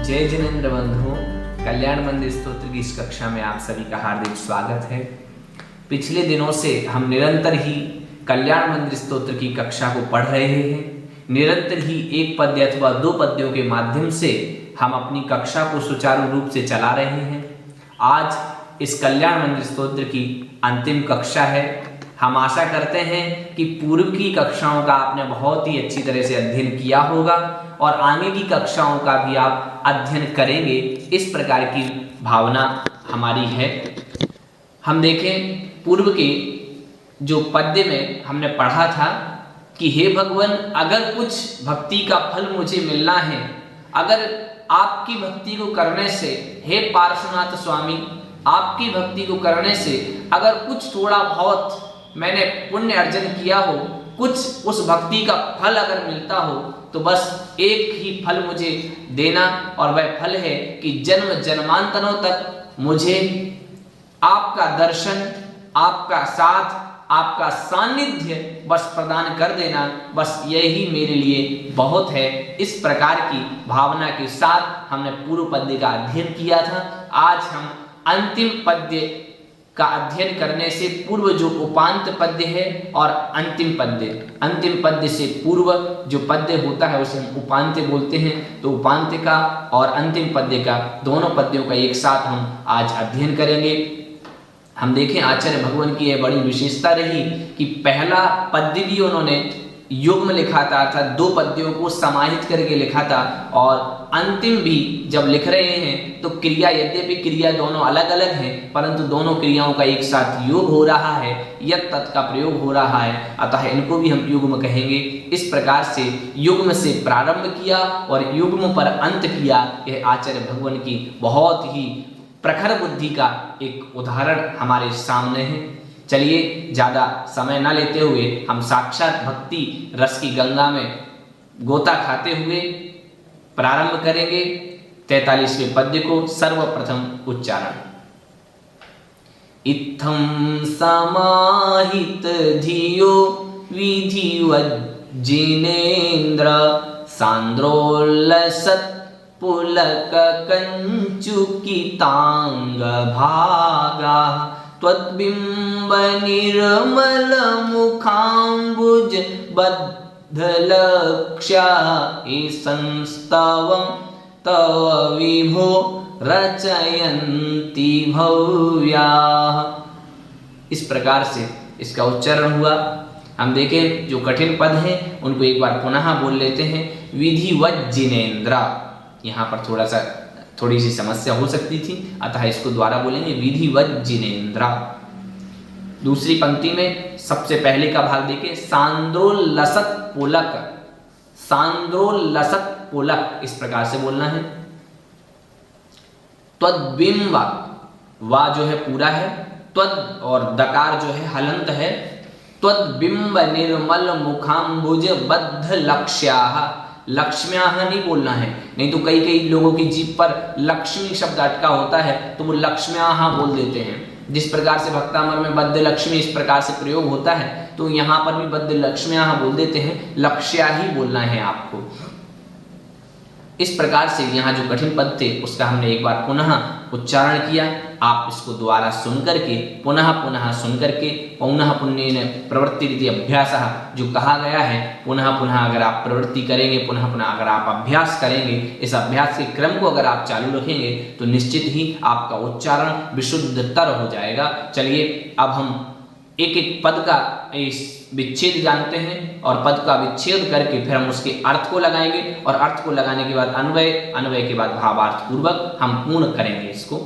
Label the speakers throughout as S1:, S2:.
S1: जय जिनेंद्र बंधुओं, कल्याण मंदिर स्तोत्र की इस कक्षा में आप सभी का हार्दिक स्वागत है। पिछले दिनों से हम निरंतर ही कल्याण मंदिर स्तोत्र की कक्षा को पढ़ रहे हैं। निरंतर ही एक पद्य अथवा दो पद्यों के माध्यम से हम अपनी कक्षा को सुचारू रूप से चला रहे हैं। आज इस कल्याण मंदिर स्तोत्र की अंतिम कक्षा है। हम आशा करते हैं कि पूर्व की कक्षाओं का आपने बहुत ही अच्छी तरह से अध्ययन किया होगा और आगे की कक्षाओं का भी आप अध्ययन करेंगे, इस प्रकार की भावना हमारी है। हम देखें पूर्व के जो पद्य में हमने पढ़ा था कि हे भगवान, अगर कुछ भक्ति का फल मुझे मिलना है, अगर आपकी भक्ति को करने से, हे पार्श्वनाथ स्वामी, आपकी भक्ति को करने से अगर कुछ थोड़ा बहुत मैंने पुण्य अर्जन किया हो, कुछ उस भक्ति का फल अगर मिलता हो, तो बस एक ही फल मुझे देना, और वह फल है कि जन्म जन्मांतरों तक मुझे आपका दर्शन, आपका साथ, आपका सानिध्य बस प्रदान कर देना। बस यही मेरे लिए बहुत है। इस प्रकार की भावना के साथ हमने पूर्व पद्य का अध्ययन किया था। आज हम अंतिम पद्य का अध्ययन करने से पूर्व जो उपांत पद्य है और अंतिम पद्य से पूर्व जो पद्य होता है उसे हम उपांत्य बोलते हैं। तो उपांत्य का और अंतिम पद्य का, दोनों पद्यों का एक साथ हम आज अध्ययन करेंगे। हम देखें आचार्य भगवान की यह बड़ी विशेषता रही कि पहला पद्य भी उन्होंने युग्म लिखा था, अर्थात दो पद्यों को समाहित करके लिखा था, और अंतिम भी जब लिख रहे हैं तो क्रिया, यद्यपि क्रिया दोनों अलग अलग हैं, परंतु दोनों क्रियाओं का एक साथ योग हो रहा है, यत् तत् का प्रयोग हो रहा है, अतः इनको भी हम युग्म कहेंगे। इस प्रकार से युग्म से प्रारंभ किया और युग्म पर अंत किया। यह आचार्य भगवान की बहुत ही प्रखर बुद्धि का एक उदाहरण हमारे सामने है। चलिए ज़्यादा समय न लेते हुए हम साक्षात भक्ति रस की गंगा में गोता खाते हुए प्रारंभ करेंगे 43वें पद्य को। सर्वप्रथम उच्चारण। इत्थं समाहित धियो विधिवज्जिनेन्द्र सांद्रोल्लसत् पुलक कंचुकितांग भागा त्वद्बिंब निर्मल मुखाम्बुज बद्धलक्ष्या संस्तवं तव विभो रचयन्ति भव्या। इस प्रकार से इसका उच्चारण हुआ। हम देखें जो कठिन पद हैं उनको एक बार पुनः बोल लेते हैं। विधिवज्जिनेन्द्र, यहाँ पर थोड़ी सी समस्या हो सकती थी, अतः इसको द्वारा बोलेंगे विधिवज्जिनेन्द्र। दूसरी पंक्ति में सबसे पहले का भाग देखिए, सांद्रोल्लसत् पुलक, सांद्रोल्लसत् पुलक, इस प्रकार से बोलना है। त्वद्बिंब, वा जो है पूरा है, त्वद और दकार जो है हलंत है। त्वद्बिंब निर्मल मुखाम्बुज बद्ध लक्ष्याः, लक्ष्म्याः नहीं बोलना है, नहीं तो कई लोगों की जीभ पर लक्ष्मी शब्द अटका होता है तो वो लक्ष्म्याः बोल देते हैं। जिस प्रकार से भक्तामर में बद्ध लक्ष्मी इस प्रकार से प्रयोग होता है, तो यहाँ पर भी बद्ध लक्ष्म्याः बोल देते हैं, लक्ष्या ही बोलना है आपको। इस प्रकार से यहाँ जो कठिन पद थे उसका हमने एक बार पुनः उच्चारण किया। आप इसको दोबारा सुन करके पुनः सुन करके पौनः पुण्येन प्रवृत्ति रीति अभ्यासः जो कहा गया है, पुनः अगर आप प्रवृत्ति करेंगे, पुनः अगर आप अभ्यास करेंगे, इस अभ्यास के क्रम को अगर आप चालू रखेंगे तो निश्चित ही आपका उच्चारण विशुद्धतर हो जाएगा। चलिए अब हम एक एक पद का इस विच्छेद जानते हैं और पद का विच्छेद करके फिर हम उसके अर्थ को लगाएंगे, और अर्थ को लगाने के बाद अन्वय के बाद भावार्थ पूर्वक हम पूर्ण करेंगे इसको।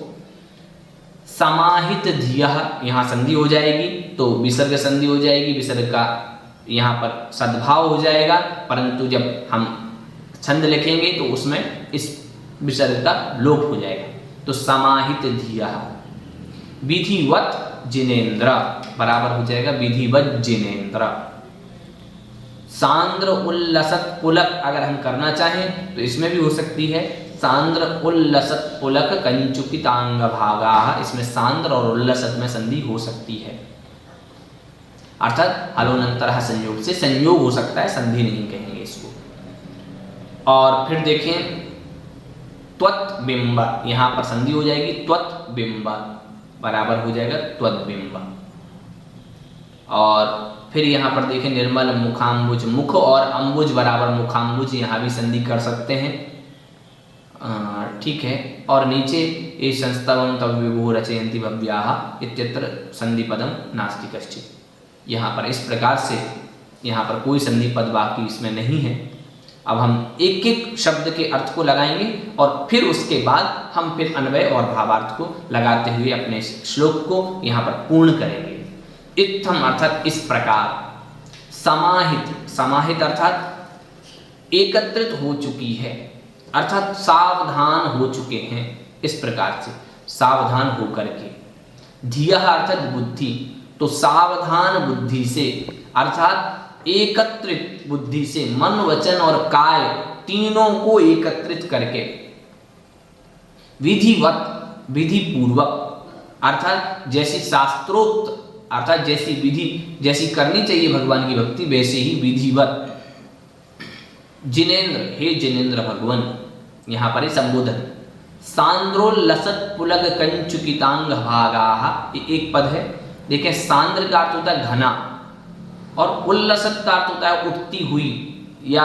S1: समाहित धियः, यहाँ संधि हो जाएगी तो विसर्ग संधि हो जाएगी, विसर्ग का यहाँ पर सद्भाव हो जाएगा, परंतु जब हम छंद लिखेंगे तो उसमें इस विसर्ग का लोप हो जाएगा। तो समाहित धियः, विधिवत जिनेन्द्र बराबर हो जाएगा विधिवत जिनेन्द्र। सांद्र उल्लसत् पुलक अगर हम करना चाहें तो इसमें भी हो सकती है, सांद्र उल्लसत् पुलक कंचुकितांग भागा, इसमें सांद्र और उल्लसत् में संधि हो सकती है, अर्थात हलोनंतरः संयोग से संयोग हो सकता है, संधि नहीं कहेंगे इसको। और फिर देखें त्वत्बिंब, यहाँ पर संधि हो जाएगी, त्वत्बिंब बराबर हो जाएगा त्वत्बिंब। और फिर यहाँ पर देखें निर्मल मुखाम्बुज, मुख और अम्बुज बराबर मुखाम्बुज, यहाँ भी संधि कर सकते हैं, ठीक है। और नीचे ये संस्तवं तव विभुः रचयन्ति भव्याः इत्यत्र संधि पदम नास्ति कश्चित्, यहाँ पर इस प्रकार से यहाँ पर कोई संधि पद बाकी इसमें नहीं है। अब हम एक एक शब्द के अर्थ को लगाएंगे और फिर उसके बाद हम फिर अन्वय और भावार्थ को लगाते हुए अपने श्लोक को यहाँ पर पूर्ण करेंगे। इत्थम अर्थात इस प्रकार, समाहित, समाहित अर्थात एकत्रित हो चुकी है, अर्थात सावधान हो चुके हैं, इस प्रकार से सावधान होकर के। धियः अर्थात बुद्धि, तो सावधान बुद्धि से अर्थात एकत्रित बुद्धि से, मन वचन और काय तीनों को एकत्रित करके, विधिवत विधि पूर्वक अर्थात जैसी शास्त्रोक्त अर्थात जैसी विधि जैसी करनी चाहिए भगवान की भक्ति वैसे ही विधिवत। जिनेन्द्र, हे जिनेन्द्र भगवान, यहाँ पर संबोधन। सांद्रोल्लसत् पुलक कंचुकितांग भागाः, ये एक पद है। देखें सांद्र का अर्थ होता है घना और उल्लसत का अर्थ होता है उठती हुई या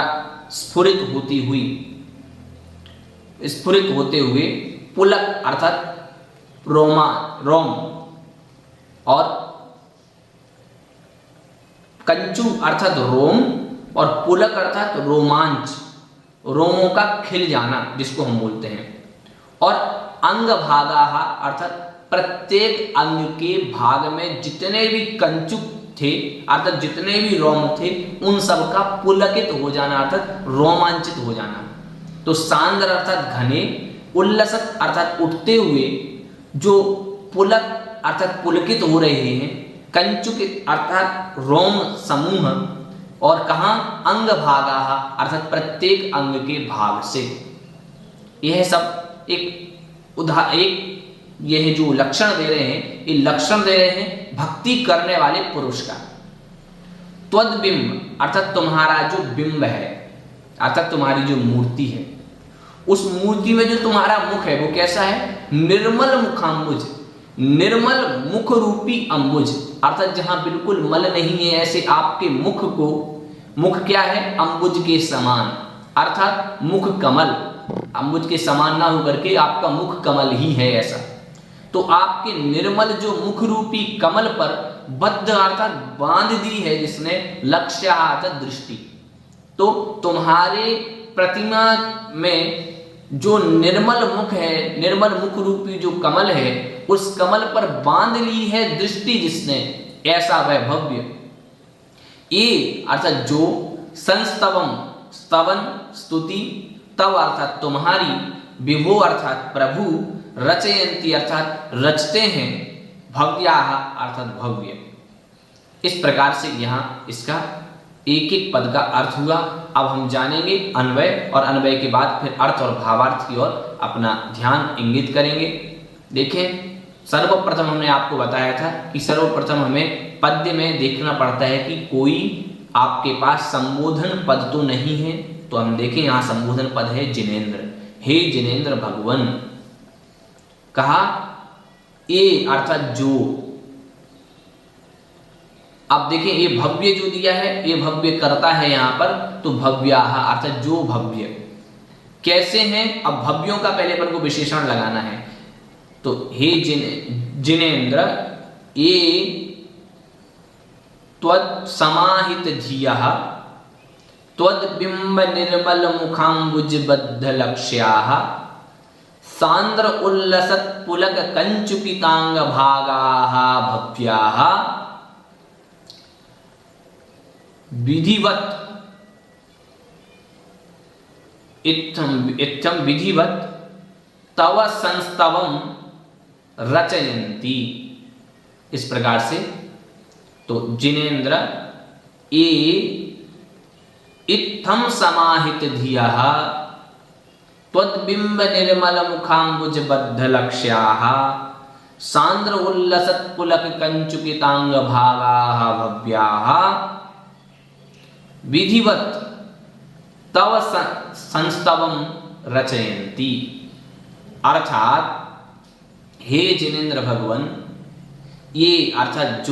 S1: स्फुरित होती हुई, स्फुरित होते हुए। पुलक अर्थात रोमा, रोम, और कंचु अर्थात रोम और पुलक अर्थात रोमांच, रोमों का खिल जाना जिसको हम बोलते हैं। और अंग भागाः अर्थात प्रत्येक अंग के भाग में जितने भी कंचुक थे अर्थात जितने भी रोम थे उन सब का पुलकित हो जाना अर्थात रोमांचित हो जाना। तो सांद्र अर्थात घने, उल्लसत अर्थात उठते हुए, जो पुलक अर्थात पुलकित हो रहे हैं, कंचुकित अर्थात रोम समूह, और कहाँ अंग भागाः अर्थात प्रत्येक अंग के भाग से। यह सब एक यह जो लक्षण दे रहे हैं, ये लक्षण दे रहे हैं भक्ति करने वाले पुरुष का। त्वद्बिंब अर्थात तुम्हारा जो बिंब है अर्थात तुम्हारी जो मूर्ति है, उस मूर्ति में जो तुम्हारा मुख है वो कैसा है? निर्मल मुखाम्बुज, निर्मल मुख रूपी अम्बुज, अर्थात जहां बिल्कुल मल नहीं है ऐसे आपके मुख को, मुख क्या है? अम्बुज के समान, अर्थात मुख कमल, अम्बुज के समान ना होकर के आपका मुख कमल ही है ऐसा। तो आपके निर्मल जो मुख रूपी कमल पर बद्ध अर्थात बांध दी है जिसने, लक्ष्य अर्थात दृष्टि। तो तुम्हारे प्रतिमा में जो निर्मल मुख है, निर्मल मुख रूपी जो कमल है, उस कमल पर बांध ली है दृष्टि जिसने, ऐसा वह भव्य। ये अर्थात जो, संस्तवम स्तवन स्तुति, तव अर्थात तुम्हारी, विभो अर्थात प्रभु, रचयन्ति अर्थात रचते हैं, भव्याः अर्थात भव्य। इस प्रकार से यहाँ इसका एक एक पद का अर्थ हुआ। अब हम जानेंगे अन्वय, और अन्वय के बाद फिर अर्थ और भावार्थ की ओर अपना ध्यान इंगित करेंगे। देखें, सर्वप्रथम हमने आपको बताया था कि सर्वप्रथम हमें पद्य में देखना पड़ता है कि कोई आपके पास संबोधन पद तो नहीं है। तो हम देखें यहाँ संबोधन पद है जिनेन्द्र, हे जिनेन्द्र भगवन। कहा ए अर्थात जो। अब देखें ये भव्य जो दिया है, ये भव्य करता है यहाँ पर, तो भव्याः अर्थात जो भव्य। कैसे हैं? अब भव्यों का पहले पर को विशेषण लगाना है। तो हे जिनेन्द्र, ये त्वत्समाहित धियः, त्वद्बिंब निर्मल मुखाम्बुज बद्ध लक्ष्याः, सांद्र उल्लसत् पुलक कंचुकितांग भागाः भव्याः, विधिवत इत्थम विधिवत तव संस्तवम रचयन्ति। इस प्रकार से तो जिनेन्द्र ए इत्थम समाहित धियः, त्वद्बिंब निर्मल मुखाम्बुज बद्ध लक्ष्याः, सांद्र उल्लसत् पुलक कंचुकितांग भागाः भव्याः, विधिवत तव संस्तवम रचयन्ति। अर्थात हे जिनेन्द्र भगवन, ये अर्थात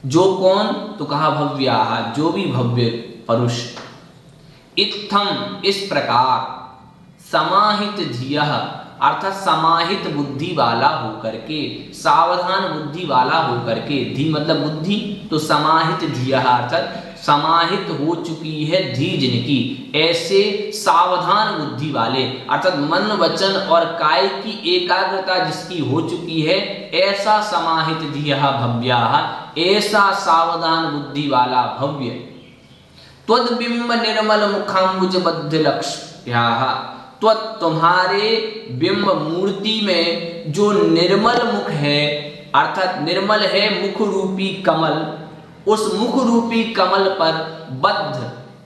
S1: जो कौन, तो कहा भव्याः, जो भी भव्य पुरुष, इत्थम इस प्रकार, समाहित धियः अर्थात समाहित बुद्धि वाला होकर के, सावधान बुद्धि वाला होकर के, धी मतलब बुद्धि, तो समाहित धियः अर्थात समाहित हो चुकी है धी जिनकी, ऐसे सावधान बुद्धि वाले, अर्थात मन वचन और काय की एकाग्रता जिसकी हो चुकी है, ऐसा समाहित धियः भव्याः, ऐसा सावधान बुद्धि वाला भव्य, त्वद्बिंब निर्मल मुखाम्बुज बद्ध लक्ष्याः, तुम्हारे बिंब मूर्ति में जो निर्मल मुख है, अर्थात निर्मल है मुख रूपी कमल, उस मुख रूपी कमल पर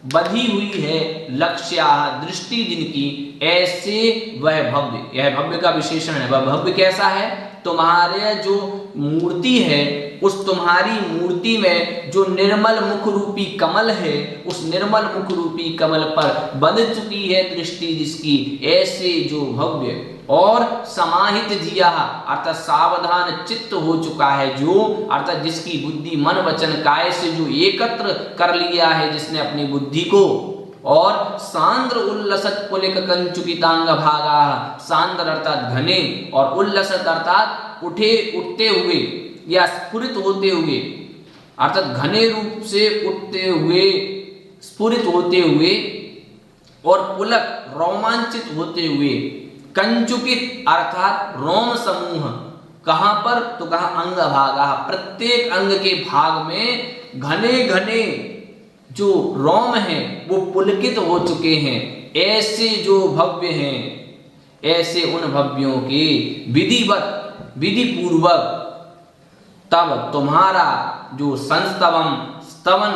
S1: बधी हुई है लक्ष्या दृष्टि जिनकी, ऐसे वह भव्य, यह भव्य का विशेषण है। वह भव्य कैसा है, तुम्हारे जो मूर्ति है, उस तुम्हारी मूर्ति में जो निर्मल मुख रूपी कमल है, उस निर्मल मुख रूपी कमल पर बंध चुकी है दृष्टि जिसकी, ऐसे जो भव्य और समाहित धिया अर्थात सावधान चित्त हो चुका है, जो अर्थात जिसकी बुद्धि मन वचन काय से जो एकत्र कर लिया है जिसने अपनी बुद्धि को, और सांद्र उल्लसत पुलिक कंचुकितांग भागा, सांद्र अर्थात घने और उल्लसत अर्थात उठते हुए या स्फुरित होते हुए, अर्थात घने रूप से उठते हुए, स्फुरित होते हुए और पुलक रोमांचित होते हुए, कंचुकित अर्थात रोम समूह, कहां पर, तो कहा अंग भागा, प्रत्येक अंग के भाग में घने घने जो रोम हैं वो पुलकित हो चुके हैं, ऐसे जो भव्य हैं, ऐसे उन भव्यों के विधिवत विधि पूर्वक तब तुम्हारा जो संस्तवम स्तवन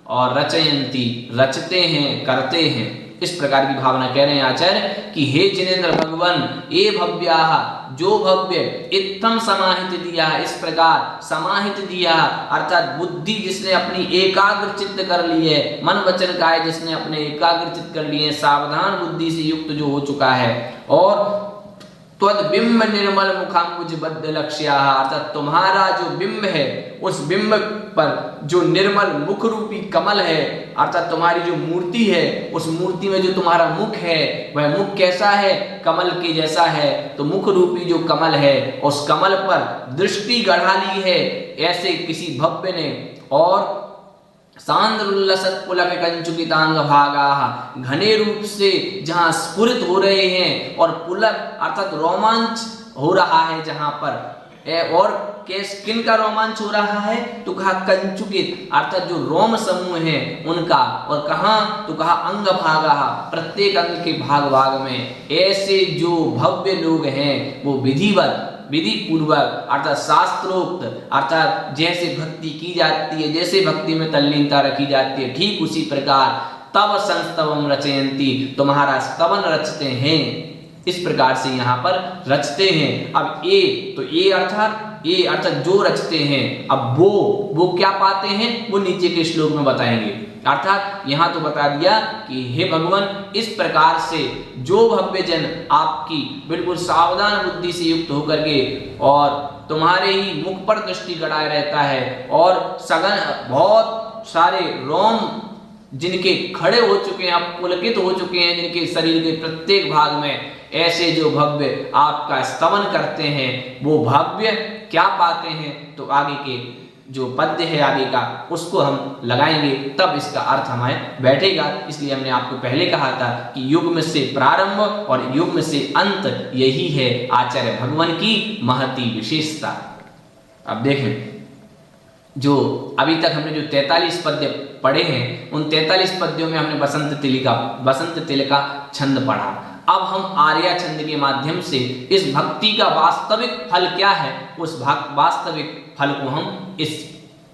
S1: और रचयंती रचते हैं, करते हैं, इस प्रकार की भावना कह रहे हैं आचार्य कि हे जिनेन्द्र भगवान, ये भव्याः जो भव्य, इत्थम समाहित दिया, इस प्रकार समाहित दिया अर्थात बुद्धि जिसने अपनी एकाग्र चित्त कर ली है, मन वचन काय जिसने अपने एकाग्र चित्त कर लिए, सावधान बुद्धि से युक्त जो हो चुका है, और त्वद्बिंब निर्मल मुखाम्बुज बद्ध लक्ष्याः अर्थात तुम्हारा जो बिंब है, उस बिंब पर जो निर्मल मुख रूपी कमल है, अर्थात तुम्हारी जो मूर्ति है, उस मूर्ति में जो तुम्हारा मुख है, वह मुख कैसा है, कमल के जैसा है, तो मुख रूपी जो कमल है, उस कमल पर दृष्टि गढ़ा ली है ऐसे किसी भव्य ने, और सांद्रुल्लसत पुलक कंचुकितांग भागाः घने रूप से जहाँ स्फुरित हो रहे हैं, और पुलक अर्थात रोमांच हो रहा है जहाँ पर, और किन का रोमांच हो रहा है, तो कहा कंचुकित अर्थात जो रोम समूह है उनका, और कहाँ, तो कहा अंग भागाः प्रत्येक अंग के भाग भाग में, ऐसे जो भव्य लोग हैं वो विधिवत विधि पूर्वक अर्थात शास्त्रोक्त अर्थात जैसे भक्ति की जाती है, जैसे भक्ति में तल्लीनता रखी जाती है, ठीक उसी प्रकार तव संस्तवम रचयंती तुम्हारा स्तवन रचते हैं, इस प्रकार से यहाँ पर रचते हैं। अब ये अर्थात जो रचते हैं, अब वो क्या पाते हैं, वो नीचे के श्लोक में बताएंगे। अर्थात यहाँ तो बता दिया कि हे भगवान, इस प्रकार से जो भव्य जन आपकी बिल्कुल सावधान बुद्धि से युक्त होकर के और तुम्हारे ही मुख पर दृष्टि गड़ाए रहता है, और सघन बहुत सारे रोम जिनके खड़े हो चुके हैं, पुलकित हो चुके हैं, जिनके शरीर के प्रत्येक भाग में ऐसे जो भव्य आपका स्तवन करते हैं, वो भव्य क्या पाते हैं, तो आगे के जो पद्य है आगे का उसको हम लगाएंगे, तब इसका अर्थ हमें बैठेगा। इसलिए हमने आपको पहले कहा था कि युग्म से प्रारंभ और युग्म से अंत, यही है आचार्य भगवान की महती विशेषता। अब देखें, जो अभी तक हमने जो 43 पद्य पढ़े हैं, उन 43 पद्यों में हमने बसंत तिलका छंद पढ़ा। अब हम आर्या छंद के माध्यम से इस भक्ति का वास्तविक फल क्या है, उस वास्तविक फल को हम इस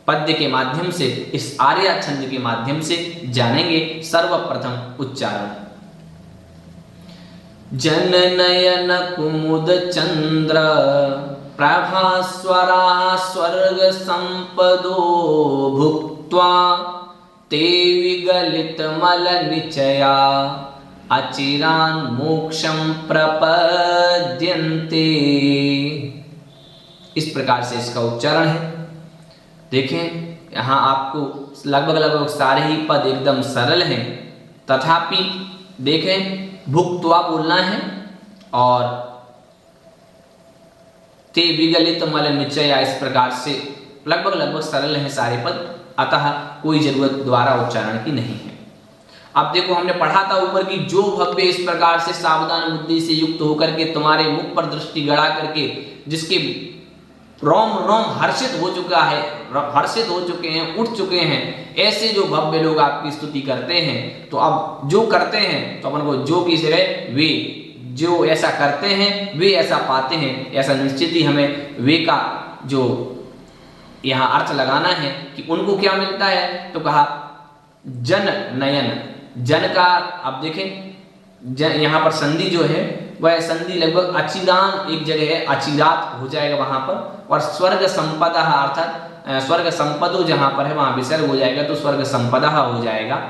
S1: पद्य के माध्यम से, इस आर्या छंद के माध्यम से जानेंगे। सर्वप्रथम उच्चारण। जननयन कुमुद चंद्र प्रभास्वरा स्वर्ग संपदो भुक्त्वा ते विगलित मल निचया अचिरान मोक्षम प्रपद्यन्ते। इस प्रकार से इसका उच्चारण है। देखें यहाँ आपको लगभग सारे ही पद एकदम सरल हैं, तथापि देखें भुक्त्वा बोलना है और ते विगलित मल निचया, इस प्रकार से लगभग सरल हैं सारे पद, अतः कोई जरूरत द्वारा उच्चारण की नहीं है। अब देखो हमने पढ़ा था ऊपर की, जो भव्य इस प्रकार से सावधान बुद्धि से युक्त होकर के तुम्हारे मुख पर दृष्टि गड़ा करके जिसके रोम रोम हर्षित हो चुका है, हर्षित हो चुके हैं, उठ चुके हैं, ऐसे जो भव्य लोग आपकी स्तुति करते हैं, तो अब जो करते हैं तो अपन को जो की जगह वे जो ऐसा करते हैं वे ऐसा पाते हैं, ऐसा निश्चित ही हमें वे का जो यहाँ अर्थ लगाना है कि उनको क्या मिलता है। तो कहा जन नयन, जन का अब देखें यहाँ पर संधि जो है वह संधि लगभग अचिदान एक जगह है, अचिरात हो जाएगा वहां पर, और स्वर्ग संपदा अर्थात स्वर्ग संपदो जहां पर है वहां विसर्ग हो जाएगा तो स्वर्ग संपदा हो जाएगा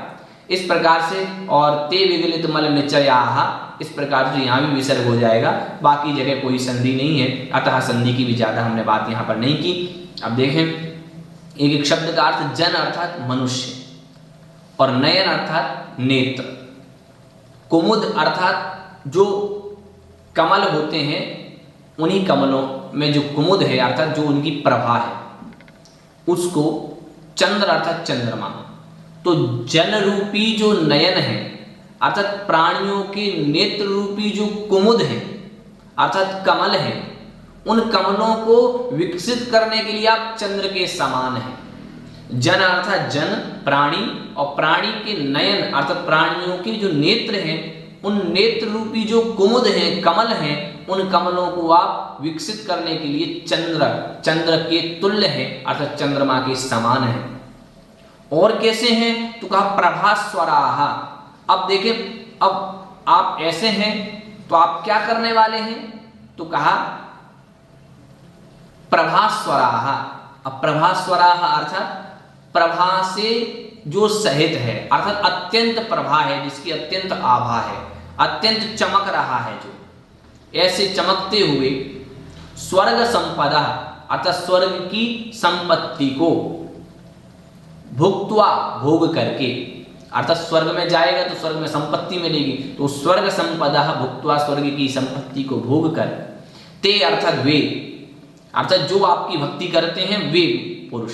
S1: इस प्रकार से। और ते विगलित मल निचयाः, इस प्रकार से यहाँ भी विसर्ग हो जाएगा, बाकी जगह कोई संधि नहीं है, अतः संधि की भी ज्यादा हमने बात यहाँ पर नहीं की। अब देखें एक एक शब्द का अर्थ जन अर्थात मनुष्य और नयन अर्थात नेत्र, कुमुद अर्थात जो कमल होते हैं उन्हीं कमलों में जो कुमुद है अर्थात जो उनकी प्रभा है उसको, चंद्र अर्थात चंद्रमा, तो जल रूपी जो नयन है अर्थात प्राणियों के नेत्र रूपी जो कुमुद है अर्थात कमल है, उन कमलों को विकसित करने के लिए आप चंद्र के समान हैं। जन अर्थात जन प्राणी, और प्राणी के नयन अर्थात प्राणियों के जो नेत्र हैं उन नेत्र रूपी जो कुमुद हैं, कमल हैं, उन कमलों को आप विकसित करने के लिए चंद्र के तुल्य है अर्थात चंद्रमा के समान है। और कैसे हैं तो कहा प्रभास्वराः। अब देखें अब आप ऐसे हैं तो आप क्या करने वाले हैं तो कहा प्रभास्वराः। अब प्रभास्वराः अर्थात प्रभा से जो सहित है अर्थात अत्यंत प्रभा है, जिसकी अत्यंत आभा है, अत्यंत चमक रहा है, जो ऐसे चमकते हुए स्वर्ग संपदा अर्थात स्वर्ग की संपत्ति को भुक्त्वा भोग करके, अर्थात स्वर्ग में जाएगा तो स्वर्ग में संपत्ति मिलेगी, तो स्वर्ग संपदा भुक्त्वा स्वर्ग की संपत्ति को भोग कर, ते अर्थात वे अर्थात जो आपकी भक्ति करते हैं वे पुरुष,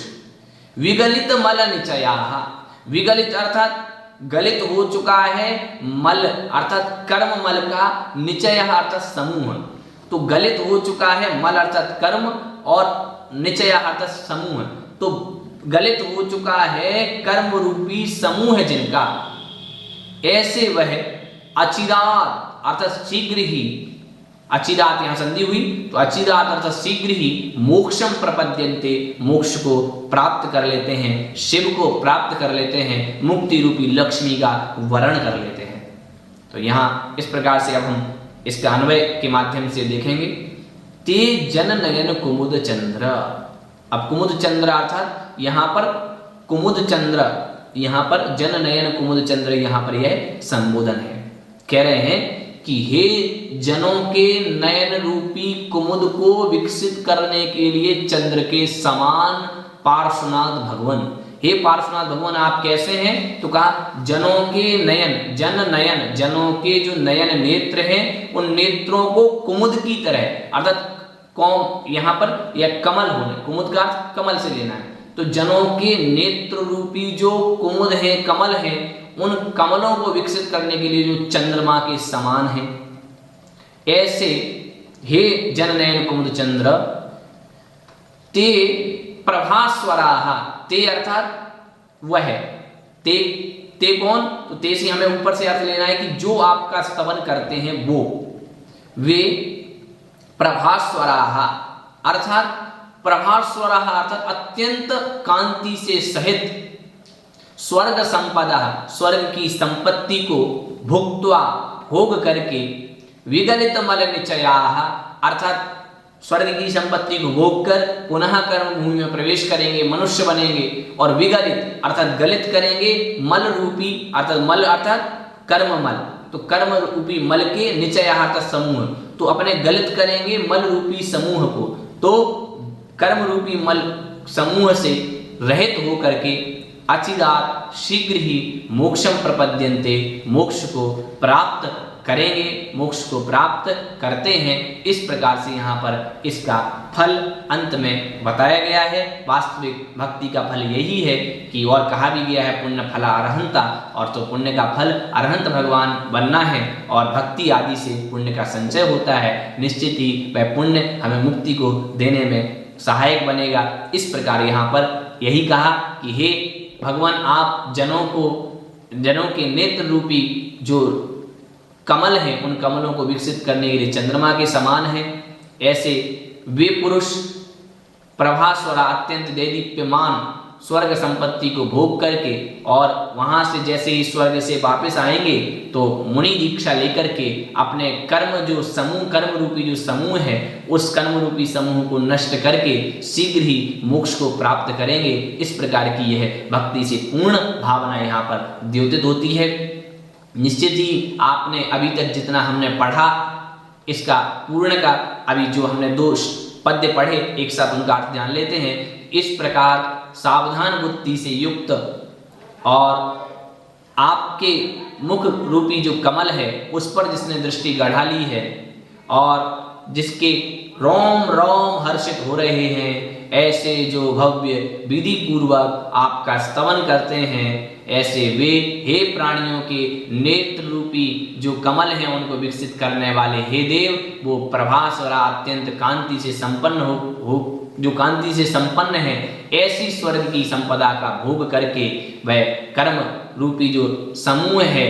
S1: विगलित मल निचयाः, विगलित अर्थात गलित हो चुका है मल अर्थात कर्म मल का, निचयः अर्थात समूह, तो गलित हो चुका है मल अर्थात कर्म और निचय अर्थात समूह, तो गलित हो चुका है कर्म रूपी समूह जिनका, ऐसे वह अचिरात अर्थात शीघ्र ही, अचिरात यहाँ संधि हुई तो अचिरात अर्थात शीघ्र ही मोक्षम प्रपद्यन्ते, मोक्ष को प्राप्त कर लेते हैं, शिव को प्राप्त कर लेते हैं, मुक्ति रूपी लक्ष्मी का वरण कर लेते हैं। तो यहाँ इस प्रकार से अब हम इसका अन्वय के माध्यम से देखेंगे। ते जन नयन कुमुद चंद्र, अब कुमुद चंद्र अर्थात यहाँ पर कुमुद चंद्र, यहाँ पर जन नयन कुमुद चंद्र, यहाँ पर यह संबोधन है। कह रहे हैं कि हे जनों के नयन रूपी कुमुद को विकसित करने के लिए चंद्र के समान पार्श्वनाथ भगवान, हे पार्श्वनाथ भगवान आप कैसे हैं तो कहा जनों के नयन, जन नयन, जनों के जो नयन नेत्र हैं उन नेत्रों को कुमुद की तरह अर्थात कौम यहाँ पर यह कमल होने, कुमुद का अर्थ कमल से लेना है, तो जनों के नेत्र रूपी जो कुमुद है कमल है उन कमलों को विकसित करने के लिए जो चंद्रमा के समान है, ऐसे हे जन नयन कुमुद चंद्र, ते प्रभास्वराः, ते अर्थात वह, ते कौन तो ते से हमें ऊपर से अर्थ लेना है कि जो आपका स्तवन करते हैं वो, वे प्रभास्वराः अर्थात प्रभास्वराः अर्थात अत्यंत कांति से सहित स्वर्ग संपदा, स्वर्ग की संपत्ति को भुक्त्वा भोग करके, विगलित मल निचयाः अर्थात स्वर्ग की संपत्ति को भोग कर पुनः कर्म भूमि में प्रवेश करेंगे, मनुष्य बनेंगे, और विगलित अर्थात गलित करेंगे मल रूपी अर्थात मल अर्थात कर्म मल, तो कर्म रूपी मल के निचयाहत समूह, तो अपने गलित करेंगे मल रूपी समूह को, तो कर्म रूपी मल समूह से रहित हो करके अचिरात शीघ्र ही मोक्षम प्रपद्यन्ते, मोक्ष को प्राप्त करेंगे, मोक्ष को प्राप्त करते हैं। इस प्रकार से यहाँ पर इसका फल अंत में बताया गया है। वास्तविक भक्ति का फल यही है कि, और कहा भी गया है पुण्य फला अरहंता, और तो पुण्य का फल अरहंत भगवान बनना है और भक्ति आदि से पुण्य का संचय होता है। निश्चित ही वह पुण्य हमें मुक्ति को देने में सहायक बनेगा। इस प्रकार यहाँ पर यही कहा कि हे भगवान, आप जनों के नेत्र रूपी जो कमल हैं, उन कमलों को विकसित करने के लिए चंद्रमा के समान है। ऐसे वे पुरुष प्रभास और अत्यंत दैदीप्यमान स्वर्ग संपत्ति को भोग करके और वहां से जैसे ही स्वर्ग से वापस आएंगे तो मुनि दीक्षा लेकर के अपने कर्म रूपी जो समूह है, उस कर्म रूपी समूह को नष्ट करके शीघ्र ही मोक्ष को प्राप्त करेंगे। इस प्रकार की यह भक्ति से पूर्ण भावना यहाँ पर द्योतित होती है। निश्चित ही आपने अभी तक जितना हमने पढ़ा, इसका पूर्ण का अभी जो हमने 2 पद्य पढ़े, एक साथ उनका अर्थ जान लेते हैं। इस प्रकार सावधान बुद्धि से युक्त और आपके मुख रूपी जो कमल है उस पर जिसने दृष्टि गढ़ा ली है और जिसके रोम रोम हर्षित हो रहे हैं, ऐसे जो भव्य विधि पूर्वक आपका स्तवन करते हैं, ऐसे वे हे प्राणियों के नेत्र रूपी जो कमल हैं उनको विकसित करने वाले हे देव, वो प्रभास और अत्यंत कांति से संपन्न हो जो कांति से संपन्न है, ऐसी स्वर्ग की संपदा का भोग करके वह कर्म रूपी जो समूह है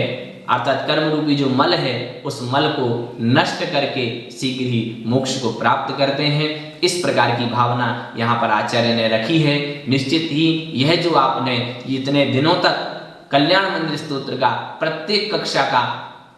S1: अर्थात कर्म रूपी जो मल है, उस मल को नष्ट करके शीघ्र ही मोक्ष को प्राप्त करते हैं। इस प्रकार की भावना यहाँ पर आचार्य ने रखी है। निश्चित ही यह जो आपने इतने दिनों तक कल्याण मंदिर स्तोत्र का प्रत्येक कक्षा का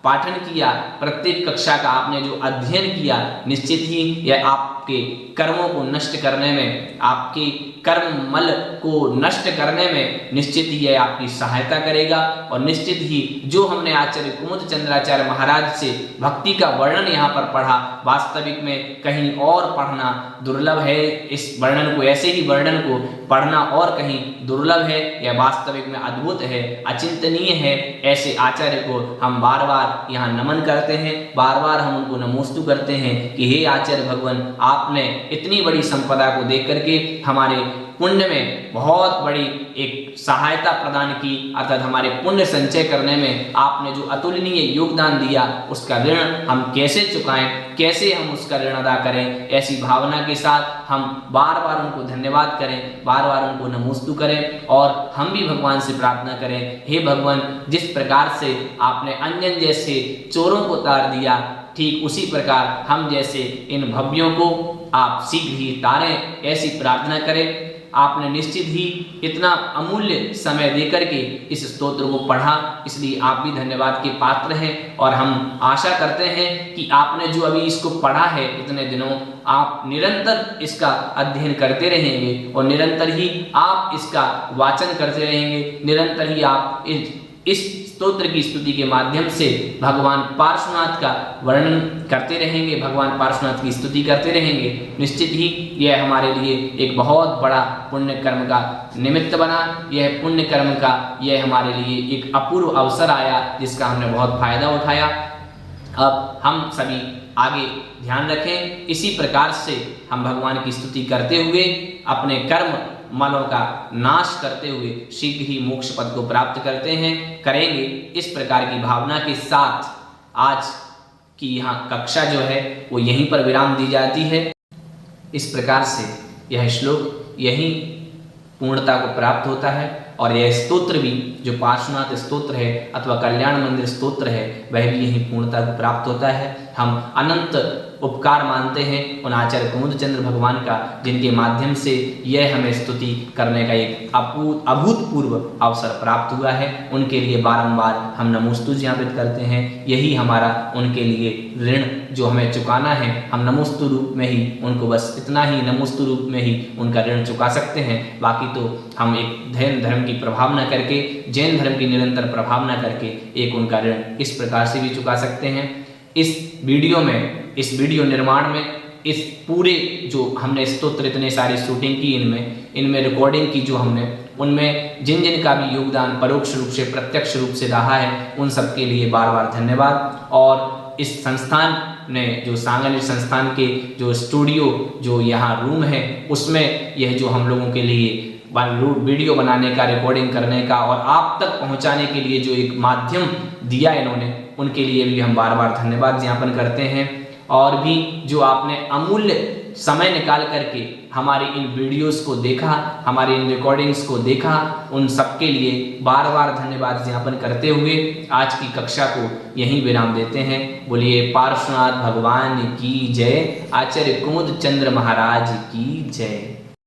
S1: पाठन किया, प्रत्येक कक्षा का आपने जो अध्ययन किया, निश्चित ही यह आपके कर्मों को नष्ट करने में, आपके कर्म मल को नष्ट करने में निश्चित ही यह आपकी सहायता करेगा। और निश्चित ही जो हमने आचार्य कुमुद चंद्राचार्य महाराज से भक्ति का वर्णन यहाँ पर पढ़ा, वास्तविक में कहीं और पढ़ना दुर्लभ है। इस वर्णन को, ऐसे ही वर्णन को पढ़ना और कहीं दुर्लभ है। यह वास्तविक में अद्भुत है, अचिंतनीय है। ऐसे आचार्य को हम बार बार यहाँ नमन करते हैं, बार बार हम उनको नमोस्तु करते हैं कि हे आचार्य भगवान, आपने इतनी बड़ी संपदा को देख करके हमारे पुण्य में बहुत बड़ी एक सहायता प्रदान की, अर्थात हमारे पुण्य संचय करने में आपने जो अतुलनीय योगदान दिया, उसका ऋण हम कैसे चुकाएं, कैसे हम उसका ऋण अदा करें। ऐसी भावना के साथ हम बार बार उनको धन्यवाद करें, बार बार उनको नमोस्तु करें और हम भी भगवान से प्रार्थना करें, हे भगवान, जिस प्रकार से आपने अंजन जैसे चोरों को तार दिया, ठीक उसी प्रकार हम जैसे इन भव्यों को आप शीघ्र ही तारें, ऐसी प्रार्थना करें। आपने निश्चित ही इतना अमूल्य समय देकर के इस स्तोत्र को पढ़ा, इसलिए आप भी धन्यवाद के पात्र हैं। और हम आशा करते हैं कि आपने जो अभी इसको पढ़ा है इतने दिनों, आप निरंतर इसका अध्ययन करते रहेंगे और निरंतर ही आप इसका वाचन करते रहेंगे, निरंतर ही आप इस स्तोत्र की स्तुति के माध्यम से भगवान पार्श्वनाथ का वर्णन करते रहेंगे, भगवान पार्श्वनाथ की स्तुति करते रहेंगे। निश्चित ही यह हमारे लिए एक बहुत बड़ा पुण्य कर्म का निमित्त बना। यह पुण्य कर्म का यह हमारे लिए एक अपूर्व अवसर आया जिसका हमने बहुत फायदा उठाया। अब हम सभी आगे ध्यान रखें, इसी प्रकार से हम भगवान की स्तुति करते हुए अपने कर्म मलों का नाश करते हुए शीघ्र ही मोक्ष पद को प्राप्त करेंगे। इस प्रकार की भावना के साथ आज की यहाँ कक्षा जो है वो यहीं पर विराम दी जाती है। इस प्रकार से यह श्लोक यहीं पूर्णता को प्राप्त होता है और यह स्तोत्र भी जो पार्श्वनाथ स्तोत्र है अथवा कल्याण मंदिर स्तोत्र है, वह भी यहीं पूर्णता को प्राप्त होता है। हम अनंत उपकार मानते हैं उन आचार्य कुमुद चंद्र भगवान का, जिनके माध्यम से यह हमें स्तुति करने का एक अभूतपूर्व अवसर प्राप्त हुआ है। उनके लिए बारंबार हम नमोस्तुति ज्ञापित करते हैं। यही हमारा उनके लिए ऋण जो हमें चुकाना है, हम नमोस्तु रूप में ही उनको, बस इतना ही नमोस्तु रूप में ही उनका ऋण चुका सकते हैं। बाकी तो हम एक जैन धर्म की प्रभावना करके, जैन धर्म की निरंतर प्रभावना करके एक उनका ऋण इस प्रकार से भी चुका सकते हैं। इस वीडियो निर्माण में, इस पूरे जो हमने स्तोत्र इतने सारी शूटिंग की, इनमें रिकॉर्डिंग की जो हमने, उनमें जिन जिन का भी योगदान परोक्ष रूप से प्रत्यक्ष रूप से रहा है, उन सब के लिए बार बार धन्यवाद। और इस संस्थान ने, जो सांगानेर संस्थान के जो स्टूडियो, जो यहाँ रूम है, उसमें यह जो हम लोगों के लिए वीडियो बनाने का, रिकॉर्डिंग करने का और आप तक पहुँचाने के लिए जो एक माध्यम दिया इन्होंने, उनके लिए भी हम बार बार धन्यवाद ज्ञापन करते हैं। और भी जो आपने अमूल्य समय निकाल करके हमारी इन वीडियोस को देखा, हमारी इन रिकॉर्डिंग्स को देखा, उन सबके लिए बार बार धन्यवाद ज्ञापन करते हुए आज की कक्षा को यहीं विराम देते हैं। बोलिए पार्श्वनाथ भगवान की जय, आचार्य कुमुद चंद्र महाराज की जय।